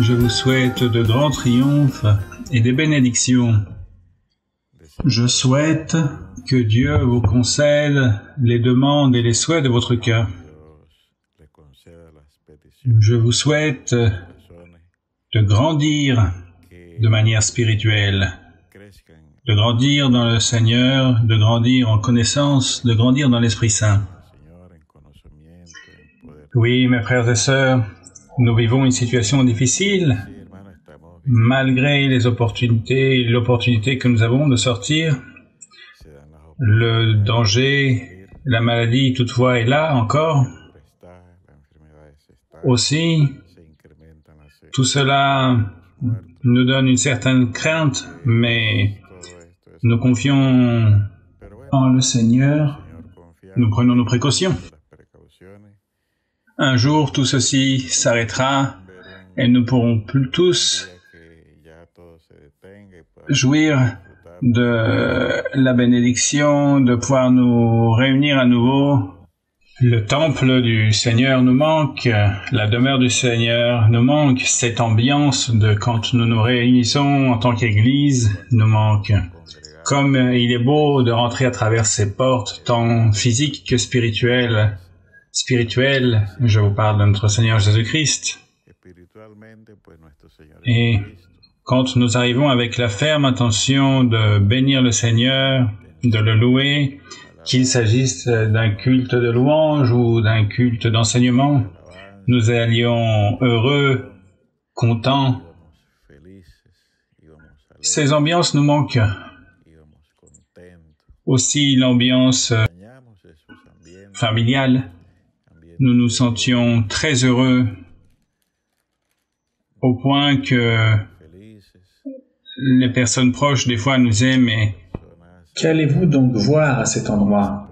Je vous souhaite de grands triomphes et des bénédictions. Je souhaite que Dieu vous concède les demandes et les souhaits de votre cœur. Je vous souhaite de grandir de manière spirituelle, de grandir dans le Seigneur, de grandir en connaissance, de grandir dans l'Esprit Saint. Oui, mes frères et sœurs, nous vivons une situation difficile, malgré les l'opportunité que nous avons de sortir. Le danger, la maladie, toutefois, est là encore. Aussi, tout cela nous donne une certaine crainte, mais nous confions en le Seigneur, nous prenons nos précautions. Un jour, tout ceci s'arrêtera et nous pourrons plus tous jouir de la bénédiction, de pouvoir nous réunir à nouveau. Le temple du Seigneur nous manque, la demeure du Seigneur nous manque, cette ambiance de quand nous nous réunissons en tant qu'Église nous manque. Comme il est beau de rentrer à travers ces portes, tant physiques que spirituelles. Spirituelles, je vous parle de notre Seigneur Jésus-Christ. Et quand nous arrivons avec la ferme intention de bénir le Seigneur, de le louer, qu'il s'agisse d'un culte de louange ou d'un culte d'enseignement, nous allions heureux, contents. Ces ambiances nous manquent. Aussi l'ambiance familiale. Nous nous sentions très heureux au point que les personnes proches des fois nous disent « Mais qu'allez-vous donc voir à cet endroit ?»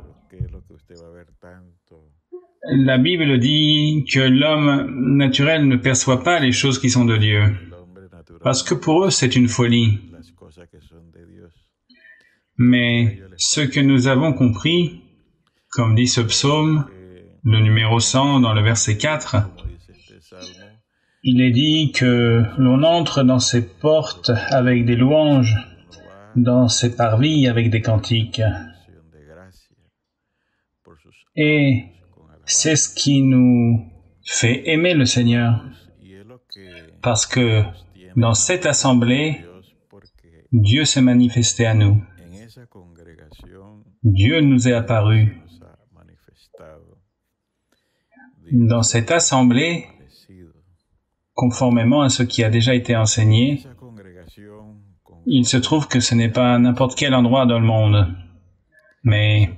La Bible dit que l'homme naturel ne perçoit pas les choses qui sont de Dieu, parce que pour eux c'est une folie. Mais ce que nous avons compris, comme dit ce psaume, le numéro 100 dans le verset 4, il est dit que l'on entre dans ses portes avec des louanges, dans ses parvis avec des cantiques. Et c'est ce qui nous fait aimer le Seigneur, parce que dans cette assemblée, Dieu s'est manifesté à nous. Dieu nous est apparu. Dans cette assemblée, conformément à ce qui a déjà été enseigné, il se trouve que ce n'est pas n'importe quel endroit dans le monde, mais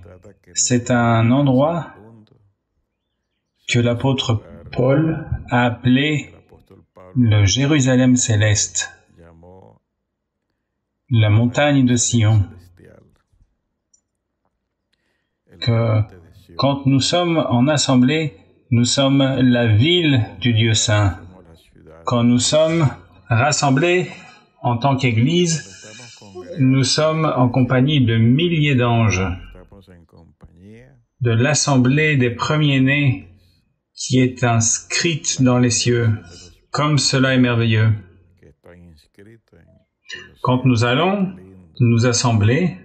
c'est un endroit que l'apôtre Paul a appelé le Jérusalem céleste, la montagne de Sion. Que quand nous sommes en assemblée, nous sommes la ville du Dieu Saint. Quand nous sommes rassemblés en tant qu'Église, nous sommes en compagnie de milliers d'anges, de l'assemblée des premiers-nés qui est inscrite dans les cieux. Comme cela est merveilleux. Quand nous allons nous assembler,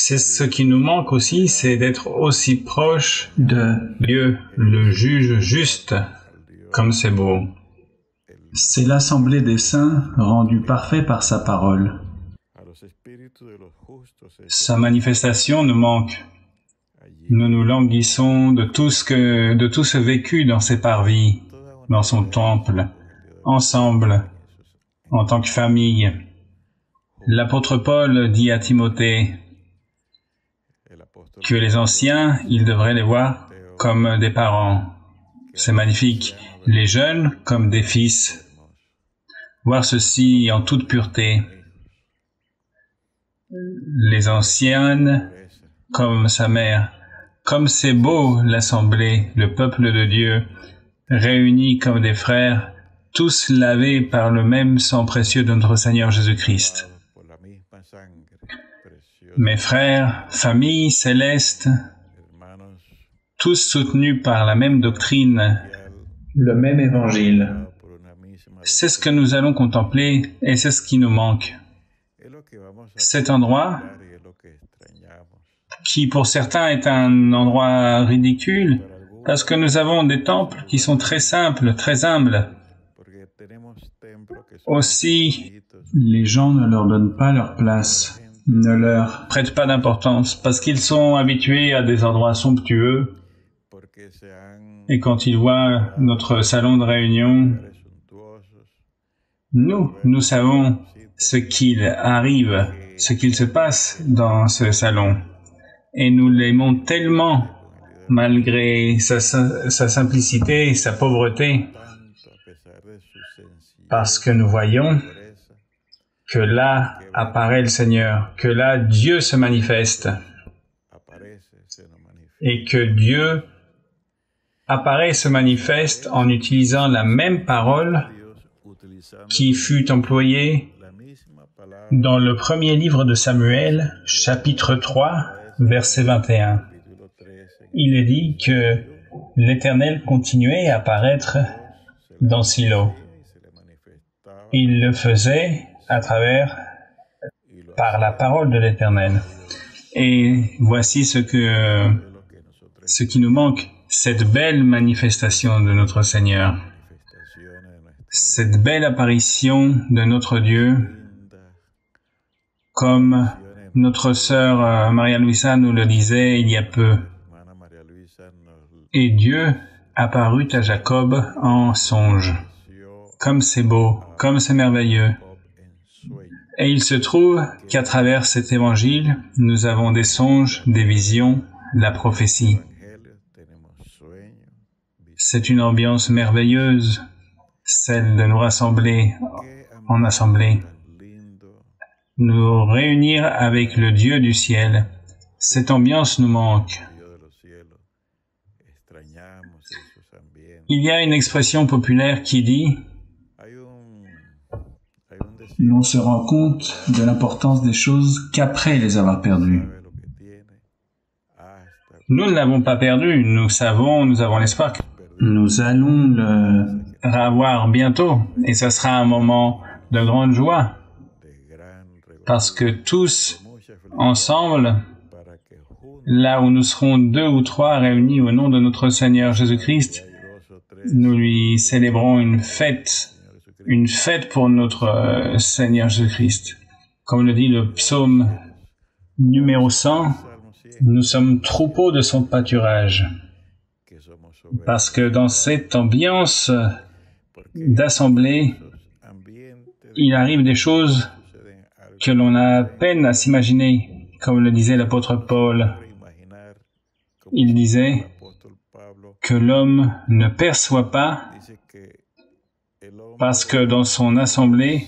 c'est ce qui nous manque aussi, c'est d'être aussi proche de Dieu, le juge juste, comme c'est beau. C'est l'assemblée des saints rendue parfaite par sa parole. Sa manifestation nous manque. Nous nous languissons de tout ce vécu dans ses parvis, dans son temple, ensemble, en tant que famille. L'apôtre Paul dit à Timothée que les anciens, ils devraient les voir comme des parents. C'est magnifique. Les jeunes comme des fils. Voir ceci en toute pureté. Les anciennes comme sa mère. Comme c'est beau l'assemblée, le peuple de Dieu, réunis comme des frères, tous lavés par le même sang précieux de notre Seigneur Jésus-Christ. Mes frères, famille céleste, tous soutenus par la même doctrine, le même évangile, C'est ce que nous allons contempler et c'est ce qui nous manque. Cet endroit, qui pour certains est un endroit ridicule, parce que nous avons des temples qui sont très simples, très humbles. Aussi, les gens ne leur donnent pas leur place, ne leur prêtent pas d'importance, parce qu'ils sont habitués à des endroits somptueux. Et quand ils voient notre salon de réunion, nous savons ce qu'il arrive, ce qu'il se passe dans ce salon. Et nous l'aimons tellement, malgré sa simplicité et sa pauvreté, parce que nous voyons que là apparaît le Seigneur, que là Dieu se manifeste, et que Dieu apparaît et se manifeste en utilisant la même parole qui fut employée dans le premier livre de Samuel, chapitre 3, verset 21. Il est dit que l'Éternel continuait à apparaître dans Silo. Il le faisait par la parole de l'Éternel. Et voici ce qui nous manque, cette belle manifestation de notre Seigneur, cette belle apparition de notre Dieu, comme notre sœur Maria Luisa nous le disait il y a peu. Et Dieu apparut à Jacob en songe. Comme c'est beau, comme c'est merveilleux. Et il se trouve qu'à travers cet évangile, nous avons des songes, des visions, la prophétie. C'est une ambiance merveilleuse, celle de nous rassembler en assemblée, nous réunir avec le Dieu du ciel. Cette ambiance nous manque. Il y a une expression populaire qui dit « L'on se rend compte de l'importance des choses qu'après les avoir perdues. » Nous ne l'avons pas perdu, nous avons l'espoir que nous allons le revoir bientôt, et ce sera un moment de grande joie, parce que tous, ensemble, là où nous serons 2 ou 3 réunis au nom de notre Seigneur Jésus-Christ, nous lui célébrons une fête pour notre Seigneur Jésus-Christ. Comme le dit le psaume numéro 100, nous sommes troupeaux de son pâturage. Parce que dans cette ambiance d'assemblée, il arrive des choses que l'on a peine à s'imaginer, comme le disait l'apôtre Paul. Il disait que l'homme ne perçoit pas parce que dans l'assemblée,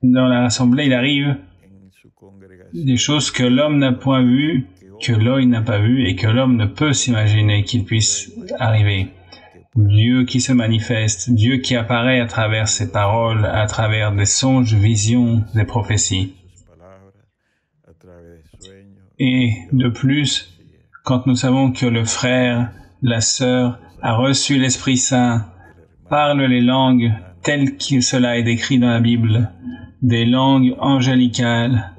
il arrive des choses que l'homme n'a point vues, que l'œil n'a pas vues et que l'homme ne peut s'imaginer qu'il puisse arriver. Dieu qui se manifeste, Dieu qui apparaît à travers ses paroles, à travers des songes, visions, des prophéties. Et de plus, quand nous savons que le frère, la sœur, a reçu l'Esprit Saint, parle les langues telles que cela est décrit dans la Bible, des langues angélicales,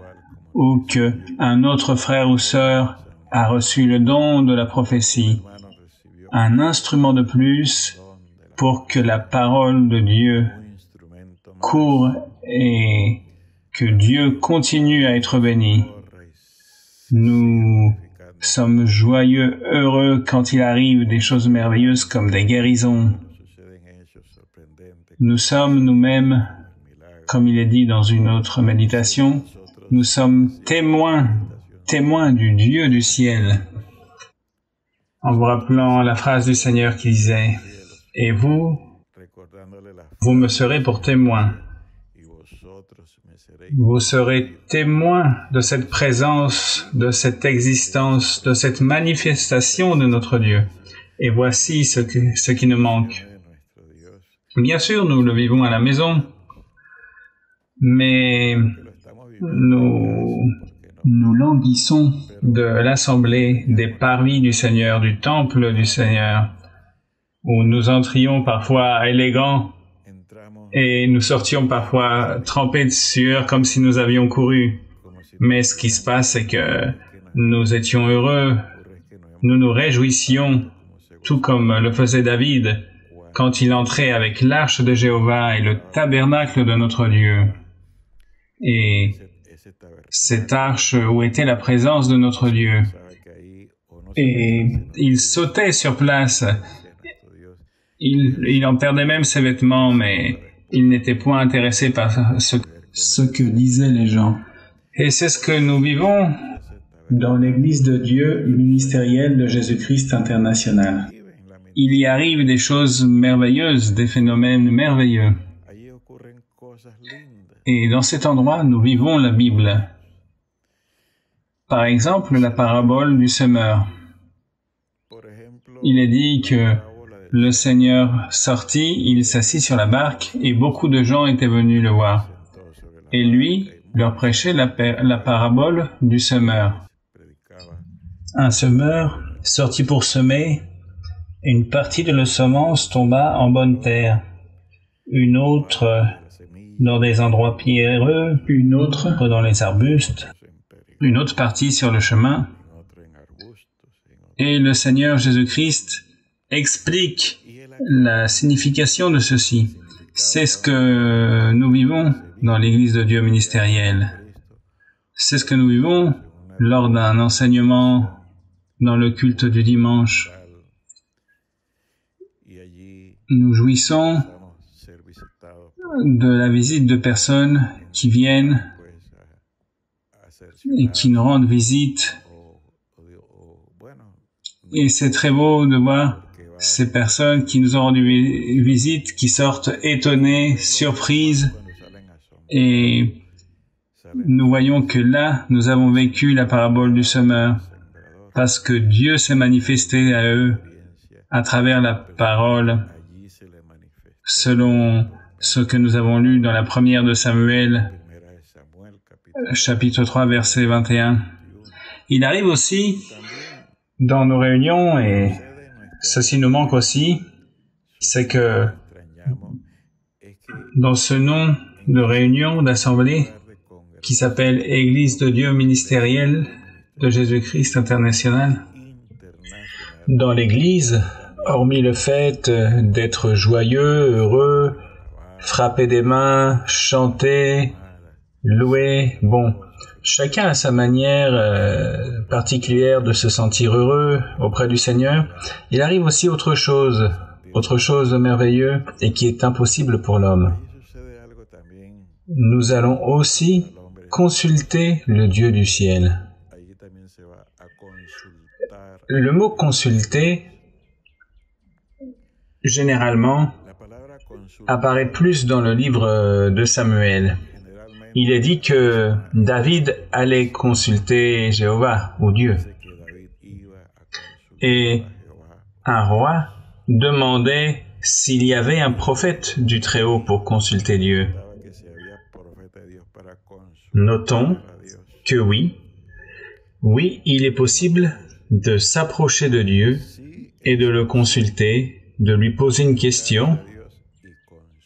ou que un autre frère ou sœur a reçu le don de la prophétie, un instrument de plus pour que la parole de Dieu court et que Dieu continue à être béni. Nous sommes joyeux, heureux quand il arrive des choses merveilleuses comme des guérisons. Nous sommes nous-mêmes, comme il est dit dans une autre méditation, nous sommes témoins du Dieu du ciel. En vous rappelant la phrase du Seigneur qui disait « Et vous me serez pour témoins. Vous serez témoins de cette présence, de cette existence, de cette manifestation de notre Dieu. Et voici ce qui nous manque. » Bien sûr, nous le vivons à la maison, mais nous languissons de l'assemblée, des parvis du Seigneur, du temple du Seigneur, où nous entrions parfois élégants Et nous sortions parfois trempés de sueur comme si nous avions couru. Mais ce qui se passe, c'est que nous étions heureux, nous nous réjouissions, tout comme le faisait David, quand il entrait avec l'arche de Jéhovah et le tabernacle de notre Dieu. Et cette arche où était la présence de notre Dieu. Et il sautait sur place. Il en perdait même ses vêtements, mais il n'était point intéressé par ce que disaient les gens. Et c'est ce que nous vivons dans l'Église de Dieu ministérielle de Jésus-Christ international. Il y arrive des choses merveilleuses, des phénomènes merveilleux. Et dans cet endroit, nous vivons la Bible. Par exemple, la parabole du semeur. Il est dit que le Seigneur sortit, il s'assit sur la barque et beaucoup de gens étaient venus le voir. Et lui leur prêchait la parabole du semeur. Un semeur sortit pour semer, une partie de la semence tomba en bonne terre, une autre dans des endroits pierreux, une autre dans les arbustes, une autre partie sur le chemin. Et le Seigneur Jésus-Christ explique la signification de ceci. C'est ce que nous vivons dans l'Église de Dieu ministérielle. C'est ce que nous vivons lors d'un enseignement dans le culte du dimanche. Nous jouissons de la visite de personnes qui viennent et qui nous rendent visite. Et c'est très beau de voir ces personnes qui nous ont rendu visite, qui sortent étonnées, surprises. Et nous voyons que là, nous avons vécu la parabole du semeur, parce que Dieu s'est manifesté à eux à travers la parole, selon ce que nous avons lu dans la première de Samuel, chapitre 3, verset 21. Il arrive aussi dans nos réunions, et ceci nous manque aussi, c'est que dans ce nom de réunion, d'assemblée, qui s'appelle Église de Dieu ministérielle de Jésus-Christ international, dans l'Église, hormis le fait d'être joyeux, heureux, frapper des mains, chanter, louer, bon, chacun a sa manière particulière de se sentir heureux auprès du Seigneur. Il arrive aussi autre chose de merveilleux et qui est impossible pour l'homme. Nous allons aussi consulter le Dieu du ciel. Le mot consulter, généralement, apparaît plus dans le livre de Samuel. Il est dit que David allait consulter Jéhovah, ou Dieu. Et un roi demandait s'il y avait un prophète du Très-Haut pour consulter Dieu. Notons que oui, il est possible de s'approcher de Dieu et de le consulter, de lui poser une question,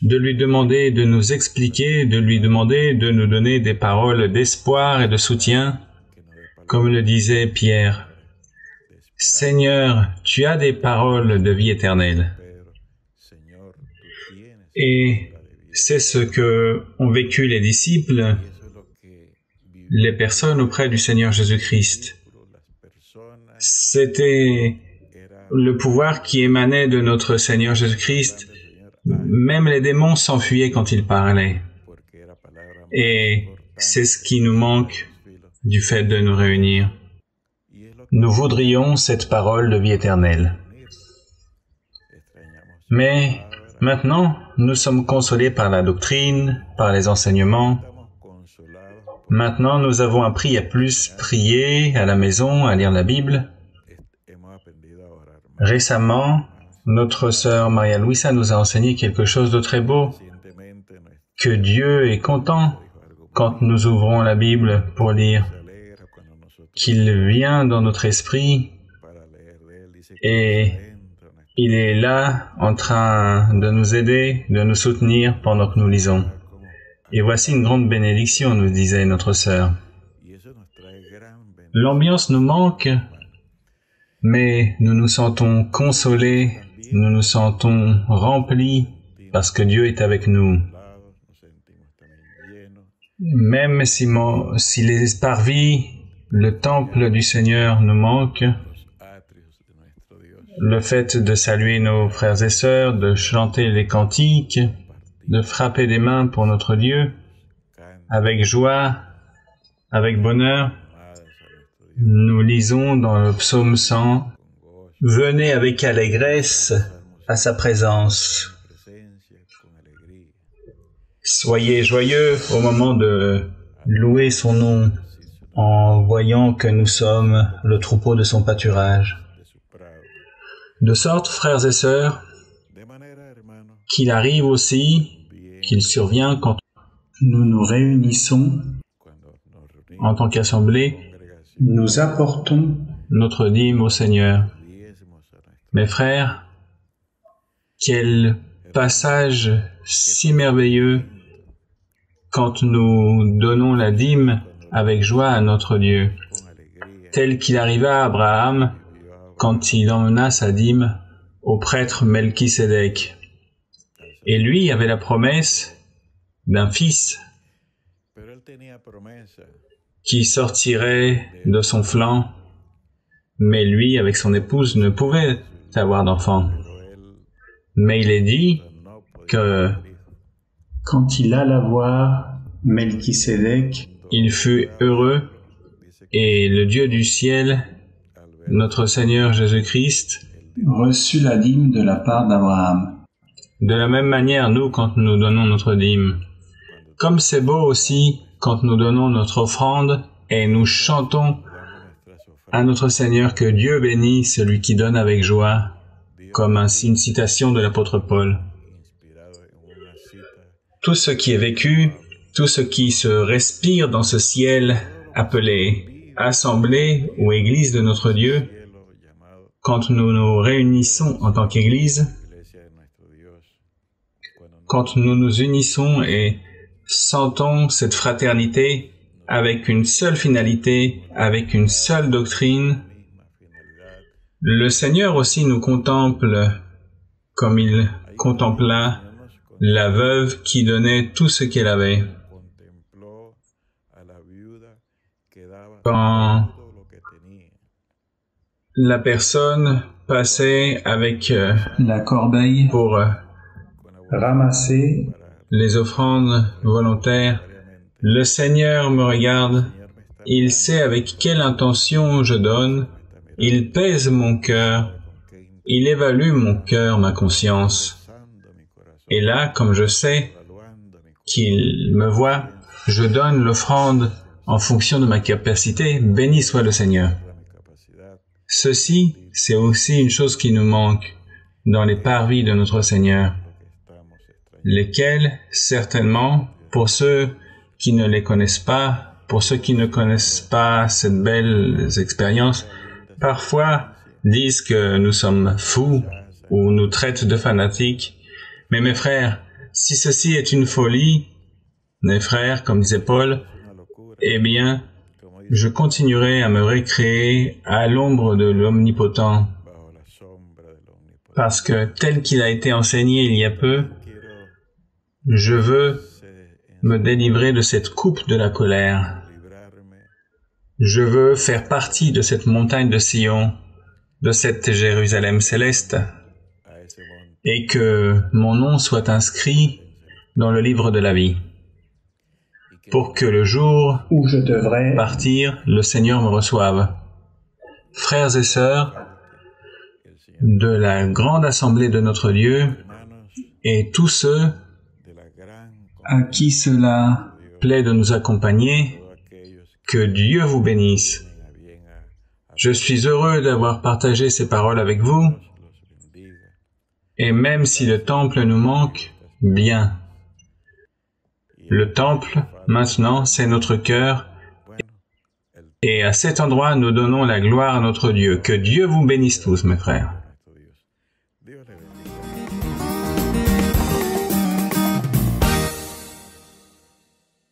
de lui demander de nous expliquer, de lui demander de nous donner des paroles d'espoir et de soutien, comme le disait Pierre. « Seigneur, tu as des paroles de vie éternelle. » Et c'est ce que ont vécu les disciples, les personnes auprès du Seigneur Jésus-Christ. C'était le pouvoir qui émanait de notre Seigneur Jésus-Christ. Même les démons s'enfuyaient quand il parlait. Et c'est ce qui nous manque du fait de nous réunir. Nous voudrions cette parole de vie éternelle. Mais maintenant, nous sommes consolés par la doctrine, par les enseignements. Maintenant, nous avons appris à plus prier à la maison, à lire la Bible. Récemment, notre sœur Maria Luisa nous a enseigné quelque chose de très beau, que Dieu est content quand nous ouvrons la Bible pour lire, qu'il vient dans notre esprit et Il est là, en train de nous aider, de nous soutenir pendant que nous lisons. Et voici une grande bénédiction, nous disait notre sœur. L'ambiance nous manque, mais nous nous sentons consolés, nous nous sentons remplis, parce que Dieu est avec nous. Même si les parvis, le temple du Seigneur nous manque, le fait de saluer nos frères et sœurs, de chanter les cantiques, de frapper des mains pour notre Dieu, avec joie, avec bonheur, nous lisons dans le psaume 100, « Venez avec allégresse à sa présence. » Soyez joyeux au moment de louer son nom en voyant que nous sommes le troupeau de son pâturage. De sorte, frères et sœurs, qu'il arrive aussi, qu'il survient quand nous nous réunissons en tant qu'assemblée, nous apportons notre dîme au Seigneur. Mes frères, quel passage si merveilleux quand nous donnons la dîme avec joie à notre Dieu, tel qu'il arriva à Abraham quand il emmena sa dîme au prêtre Melchisédek. Et lui avait la promesse d'un fils qui sortirait de son flanc, mais lui, avec son épouse, ne pouvait avoir d'enfant. Mais il est dit que quand il alla voir Melchisédek, il fut heureux et le Dieu du ciel, notre Seigneur Jésus-Christ, reçut la dîme de la part d'Abraham. De la même manière, nous, quand nous donnons notre dîme, comme c'est beau aussi quand nous donnons notre offrande et nous chantons à notre Seigneur que Dieu bénit celui qui donne avec joie, comme une citation de l'apôtre Paul. Tout ce qui est vécu, tout ce qui se respire dans ce ciel appelé assemblée ou église de notre Dieu, quand nous nous réunissons en tant qu'église, quand nous nous unissons et sentons cette fraternité avec une seule finalité, avec une seule doctrine, le Seigneur aussi nous contemple comme il contempla la veuve qui donnait tout ce qu'elle avait. Quand la personne passait avec la corbeille pour ramasser les offrandes volontaires, le Seigneur me regarde, il sait avec quelle intention je donne, il pèse mon cœur, il évalue mon cœur, ma conscience. Et là, comme je sais qu'il me voit, je donne l'offrande en fonction de ma capacité, béni soit le Seigneur. Ceci, c'est aussi une chose qui nous manque dans les parvis de notre Seigneur, lesquels, certainement, pour ceux qui ne les connaissent pas, pour ceux qui ne connaissent pas cette belle expérience, parfois disent que nous sommes fous ou nous traitent de fanatiques. Mais mes frères, si ceci est une folie, mes frères, comme disait Paul, eh bien, je continuerai à me récréer à l'ombre de l'Omnipotent, parce que tel qu'il a été enseigné il y a peu, je veux me délivrer de cette coupe de la colère. Je veux faire partie de cette montagne de Sion, de cette Jérusalem céleste, et que mon nom soit inscrit dans le livre de la vie, pour que le jour où je devrais partir, le Seigneur me reçoive. Frères et sœurs de la grande assemblée de notre Dieu, et tous ceux à qui cela plaît de nous accompagner, que Dieu vous bénisse. Je suis heureux d'avoir partagé ces paroles avec vous, et même si le temple nous manque, bien. Le temple, maintenant, c'est notre cœur, et à cet endroit, nous donnons la gloire à notre Dieu. Que Dieu vous bénisse tous, mes frères.